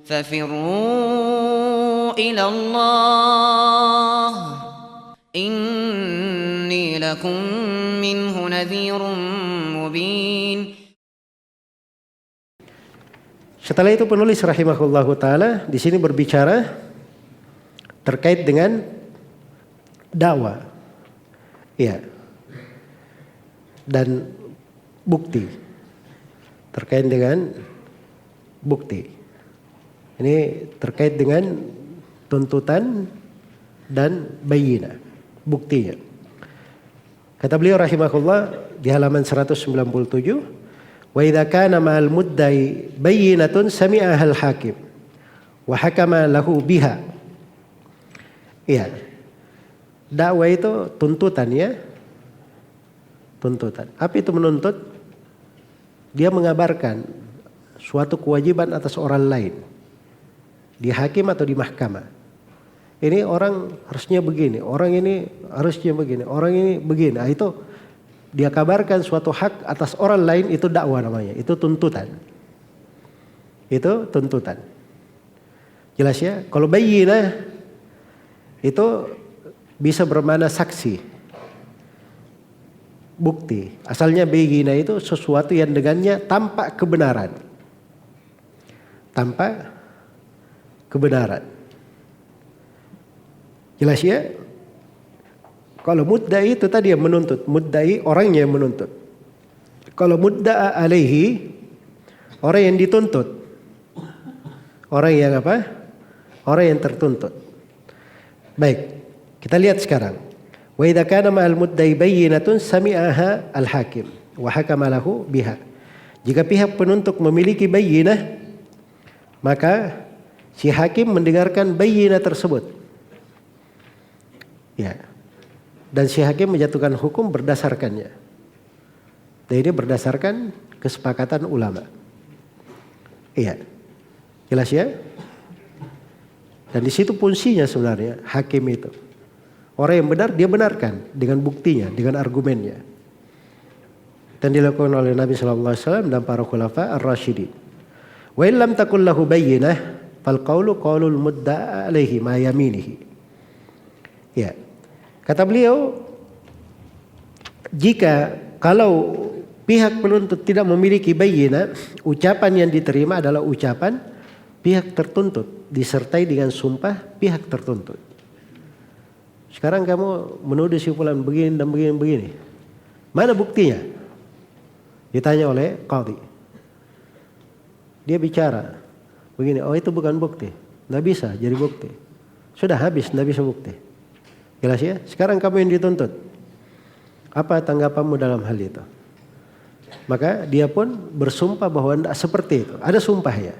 ففروا إلى الله إني لكم منه نذير مبين. Setelah itu penulis rahimahullahu taala di sini berbicara terkait dengan dakwah. Ya. Dan bukti. Terkait dengan bukti. Ini terkait dengan tuntutan dan bayyinah, buktinya. Kata beliau rahimahullah di halaman 197, wa idza kana ma'al muddai bayyinatun sami'ahal hakim wa hakama lahu biha. Iya. Dakwah itu tuntutan ya. Tuntutan. Apa itu menuntut? Dia mengabarkan suatu kewajiban atas orang lain. Di hakim atau di mahkamah. Ini orang harusnya begini, orang ini harusnya begini, orang ini begini. Nah, itu dia kabarkan suatu hak atas orang lain, itu dakwah namanya, itu tuntutan. Itu tuntutan. Jelas ya? Kalau bayyinah itu bisa bermakna saksi. Bukti. Asalnya bayyinah itu sesuatu yang dengannya tampak kebenaran. Tampak kebenaran. Jelas ya? Kalau mudda'i itu tadi yang menuntut. Mudda'i orangnya yang menuntut. Kalau mudda'a alaihi, orang yang dituntut. Orang yang apa? Orang yang tertuntut. Baik, kita lihat sekarang. Wa idza kana ma'al mudda'i bayyinatun sami'aha al-hakim wa hakama lahu biha. Jika pihak penuntut memiliki bayyinah, maka si hakim mendengarkan bayyinah tersebut. Ya. Dan si hakim menjatuhkan hukum berdasarkannya. Dan ini berdasarkan kesepakatan ulama. Iya. Jelas ya? Dan di situ fungsinya sebenarnya hakim itu. Orang yang benar dia benarkan dengan buktinya, dengan argumennya. Dan dilakukan oleh Nabi sallallahu alaihi wasallam dan para khulafa ar-rasyidin. Wa illam takul lahu bayyinah fal qawlu qawlul mudda'a alaihi ma yaminihi. Ya. Kata beliau, jika kalau pihak penuntut tidak memiliki bayyinah, ucapan yang diterima adalah ucapan pihak tertuntut disertai dengan sumpah pihak tertuntut. Sekarang kamu menuduh si fulan begini dan begini. Mana buktinya? Ditanya oleh qadhi. Dia bicara begini, oh itu bukan bukti. Nggak bisa jadi bukti. Sudah habis, nggak bisa bukti. Jelas ya? Sekarang kamu yang dituntut. Apa tanggapanmu dalam hal itu? Maka dia pun bersumpah bahwa tidak seperti itu. Ada sumpahnya.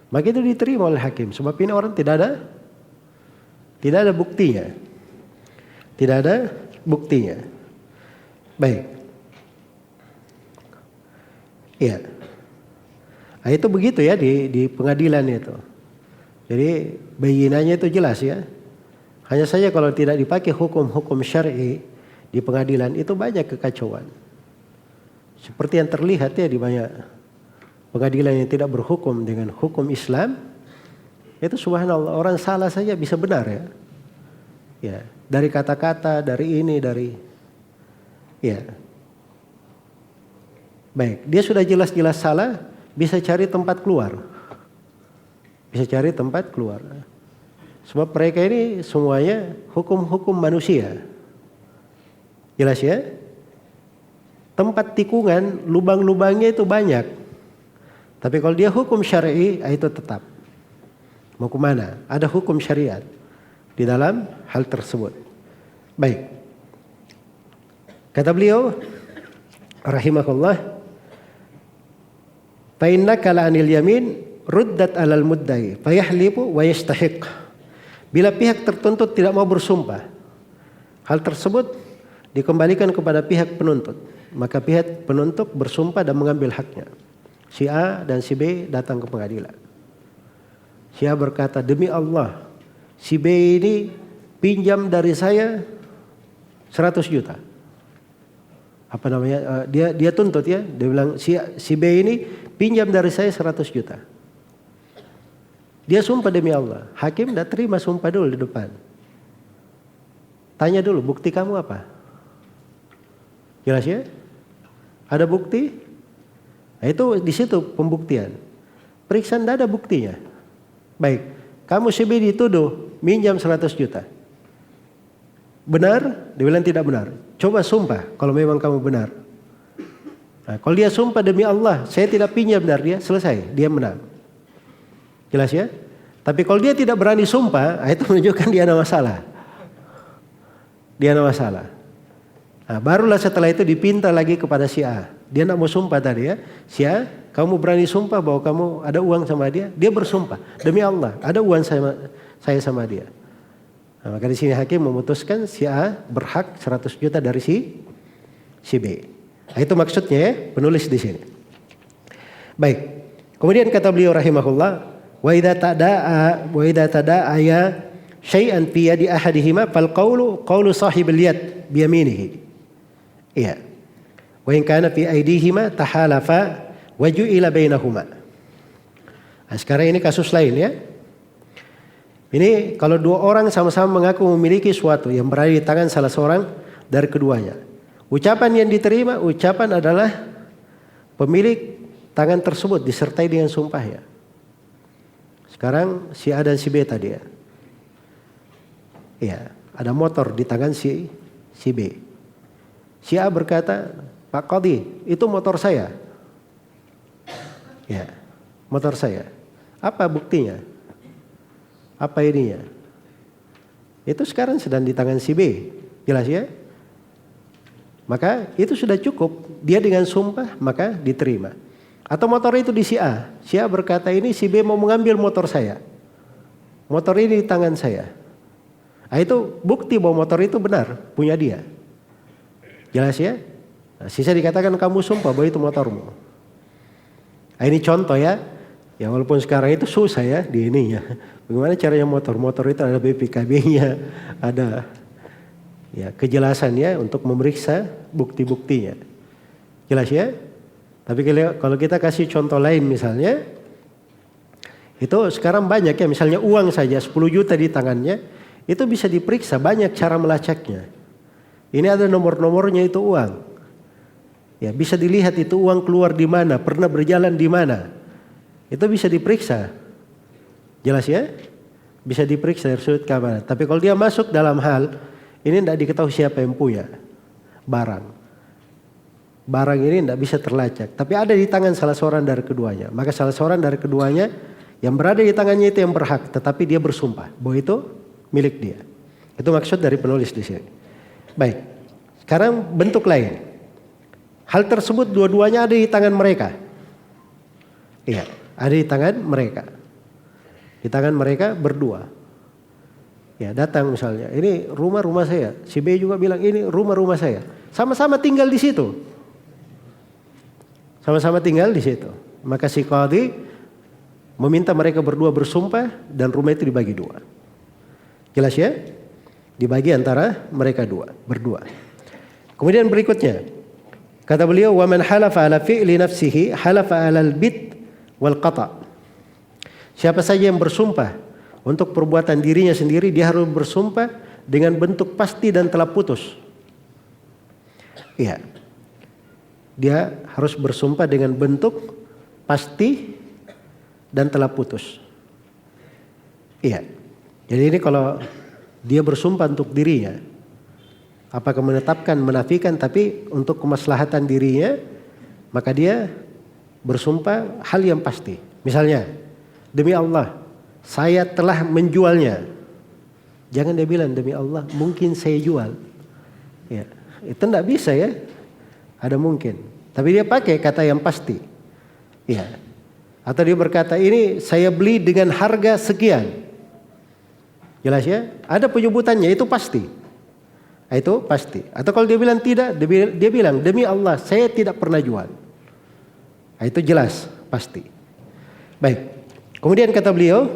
Maka itu diterima oleh hakim. Sebab ini orang tidak ada buktinya. Tidak ada buktinya. Baik. Iya. Nah, itu begitu ya di pengadilan itu. Jadi bayyinahnya itu jelas ya. Hanya saja kalau tidak dipakai hukum-hukum syar'i di pengadilan itu banyak kekacauan. Seperti yang terlihat ya di banyak pengadilan yang tidak berhukum dengan hukum Islam. Itu subhanallah orang salah saja bisa benar ya. Ya, dari kata-kata, dari ini, dari ya. Baik, dia sudah jelas-jelas salah, bisa cari tempat keluar. Bisa cari tempat keluar. Sebab mereka ini semuanya hukum-hukum manusia. Jelas ya? Tempat tikungan, lubang-lubangnya itu banyak. Tapi kalau dia hukum syar'i, itu tetap. Mau kemana? Ada hukum syariat di dalam hal tersebut. Baik. Kata beliau, rahimahullah, fa innaka la'anil yamin ruddat 'alal muddai fayahlifu wa yastahiq. Bila pihak tertuntut tidak mau bersumpah, hal tersebut dikembalikan kepada pihak penuntut. Maka pihak penuntut bersumpah dan mengambil haknya. Si A dan si B datang ke pengadilan. Si A berkata, demi Allah, si B ini pinjam dari saya 100 juta. Apa namanya? Dia tuntut ya. Dia bilang si B ini pinjam dari saya 100 juta. Dia sumpah demi Allah. Hakim tidak terima sumpah dulu di depan. Tanya dulu, bukti kamu apa? Jelas ya? Ada bukti? Nah, itu di situ pembuktian. Periksa tidak ada buktinya. Baik, kamu si B dituduh minjam 100 juta. Benar? Dia bilang tidak benar. Coba sumpah kalau memang kamu benar. Nah, kalau dia sumpah demi Allah, saya tidak pinjam dari dia, selesai, dia menang. Jelas ya? Tapi kalau dia tidak berani sumpah, itu menunjukkan dia ada masalah. Dia ada masalah. Nah, barulah setelah itu dipinta lagi kepada si A. Dia tidak mau sumpah tadi ya. Si A, kamu berani sumpah bahwa kamu ada uang sama dia? Dia bersumpah, demi Allah, ada uang saya sama dia. Nah, maka di sini hakim memutuskan si A berhak 100 juta dari si B. Nah, itu maksudnya ya, penulis di sini. Baik. Kemudian kata beliau rahimahullah, wa idza tada'a syai'an fi yadi ahadihima fal qawlu sahibil yad bi yaminihi. Iya. Wa in kana fi aydihima tahalafa wa ju'ila bainahuma. Nah, sekarang ini kasus lain ya. Ini kalau dua orang sama-sama mengaku memiliki suatu yang berada di tangan salah seorang dari keduanya. Ucapan yang diterima, ucapan adalah pemilik tangan tersebut disertai dengan sumpahnya. Sekarang si A dan si B tadi ya. Iya, ada motor di tangan si B. Si A berkata, Pak Qadhi, itu motor saya. Ya, motor saya. Apa buktinya? Apa ininya? Itu sekarang sedang di tangan si B. Jelas ya? Maka itu sudah cukup. Dia dengan sumpah maka diterima. Atau motor itu di si A. Si A berkata ini si B mau mengambil motor saya. Motor ini di tangan saya. Nah, itu bukti bahwa motor itu benar punya dia. Jelas ya? Nah, sisa dikatakan kamu sumpah bahwa itu motormu. Nah, ini contoh ya. Ya walaupun sekarang itu susah ya di ininya. Bagaimana caranya motor itu ada BPKB-nya, ada ya kejelasannya untuk memeriksa bukti-buktinya. Jelas ya? Tapi kalau kita kasih contoh lain misalnya, itu sekarang banyak ya, misalnya uang saja 10 juta di tangannya, itu bisa diperiksa, banyak cara melacaknya. Ini ada nomor-nomornya itu uang. Ya, bisa dilihat itu uang keluar di mana, pernah berjalan di mana. Itu bisa diperiksa. Jelas ya? Bisa diperiksa dari sudut keamanan. Tapi kalau dia masuk dalam hal ini tidak diketahui siapa yang punya barang. Barang ini tidak bisa terlacak. Tapi ada di tangan salah seorang dari keduanya. Maka salah seorang dari keduanya yang berada di tangannya itu yang berhak. Tetapi dia bersumpah bahwa itu milik dia. Itu maksud dari penulis di sini. Baik. Sekarang bentuk lain. Hal tersebut dua-duanya ada di tangan mereka. Iya, ada di tangan mereka. Di tangan mereka berdua. Ya datang misalnya, ini rumah saya. Si B juga bilang ini rumah saya. Sama-sama tinggal di situ. Sama-sama tinggal di situ. Maka si qadhi meminta mereka berdua bersumpah dan rumah itu dibagi dua. Jelas ya? Dibagi antara mereka berdua. Kemudian berikutnya, kata beliau, wa man halafa ala fi'li nafsihi halafa ala al-bit wal qata'. Siapa saja yang bersumpah untuk perbuatan dirinya sendiri, dia harus bersumpah dengan bentuk pasti dan telah putus. Iya. Dia harus bersumpah dengan bentuk pasti dan telah putus. Iya. Jadi ini kalau dia bersumpah untuk dirinya, apakah menetapkan, menafikan, tapi untuk kemaslahatan dirinya, maka dia bersumpah hal yang pasti. Misalnya, demi Allah, saya telah menjualnya. Jangan dia bilang demi Allah, mungkin saya jual. Ya, itu tidak bisa ya. Ada mungkin. Tapi dia pakai kata yang pasti. Ya. Atau dia berkata ini saya beli dengan harga sekian. Jelas ya? Ada penyebutannya, itu pasti. Itu pasti. Atau kalau dia bilang tidak, dia bilang demi Allah saya tidak pernah jual. Itu jelas, pasti. Baik. Kemudian kata beliau,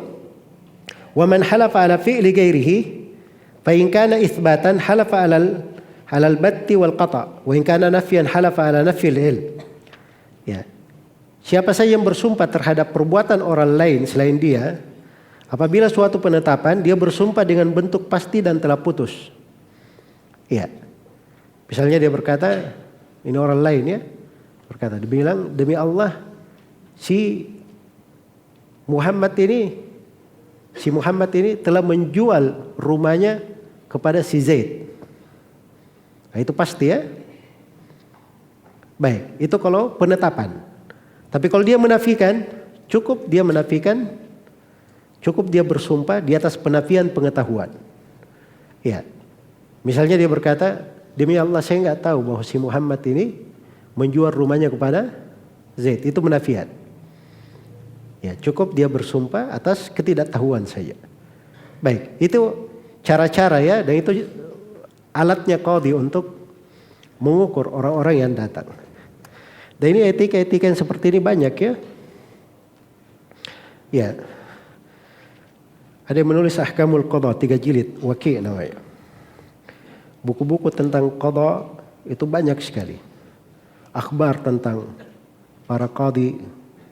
wa man halafa ala fi'li ghairihi fa in kana itsbatan halafa ala al-batti wal qata' wa in kana nafyan halafa ala nafyil ilm. Ya. Siapa saja yang bersumpah terhadap perbuatan orang lain selain dia, Apabila suatu penetapan dia bersumpah dengan bentuk pasti dan telah putus. Iya. Misalnya dia berkata, ini orang lain ya, berkata, dia bilang, demi Allah, si Muhammad ini telah menjual rumahnya kepada si Zaid. Nah, itu pasti ya. Baik, itu kalau penetapan. Tapi kalau dia menafikan, cukup dia bersumpah di atas penafian pengetahuan. Ya, misalnya dia berkata, demi Allah saya nggak tahu bahwa si Muhammad ini menjual rumahnya kepada Zaid. Itu penafian. Ya, cukup dia bersumpah atas ketidaktahuan saja. Baik, itu cara-cara ya, dan itu alatnya qadhi untuk mengukur orang-orang yang datang. Dan ini etika-etika yang seperti ini banyak ya. Ya. Ada yang menulis Ahkamul Qadha 3 jilid, Waqi' namanya. Buku-buku tentang qadha itu banyak sekali. Akhbar tentang para qadhi,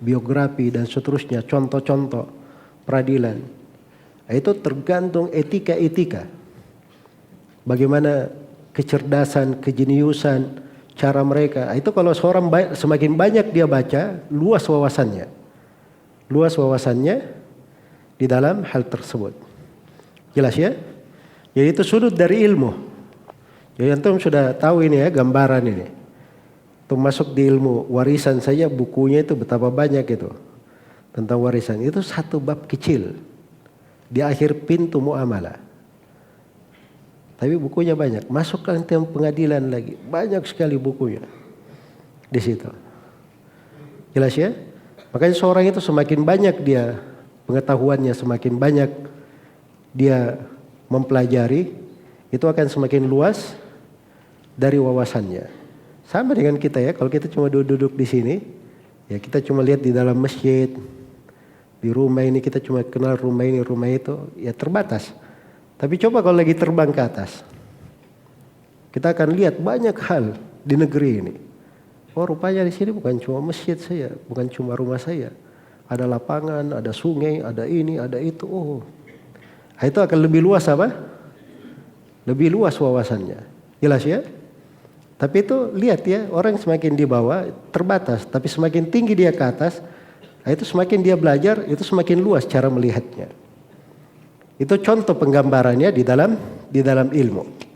biografi dan seterusnya, contoh-contoh peradilan. Itu tergantung etika-etika. Bagaimana kecerdasan, kejeniusan, cara mereka. Itu kalau seorang semakin banyak dia baca, luas wawasannya. Luas wawasannya di dalam hal tersebut. Jelas ya? Jadi itu sudut dari ilmu. Jadi antum sudah tahu ini ya, gambaran ini. Itu masuk di ilmu warisan saja, bukunya itu betapa banyak itu. Tentang warisan. Itu satu bab kecil. Di akhir pintu muamalah. Tapi bukunya banyak. Masuk ke tentang pengadilan lagi. Banyak sekali bukunya. Di situ. Jelas ya? Makanya seorang itu semakin banyak dia pengetahuannya, semakin banyak dia mempelajari, itu akan semakin luas dari wawasannya. Sama dengan kita ya, kalau kita cuma duduk di sini, ya kita cuma lihat di dalam masjid, di rumah ini kita cuma kenal rumah ini, rumah itu, ya terbatas. Tapi coba kalau lagi terbang ke atas, kita akan lihat banyak hal di negeri ini. Oh rupanya di sini bukan cuma masjid saya, bukan cuma rumah saya. Ada lapangan, ada sungai, ada ini, ada itu. Oh, itu akan lebih luas apa? Lebih luas wawasannya. Jelas ya? Tapi itu lihat ya, orang semakin di bawah terbatas, tapi semakin tinggi dia ke atas, itu semakin dia belajar, itu semakin luas cara melihatnya. Itu contoh penggambarannya di dalam ilmu.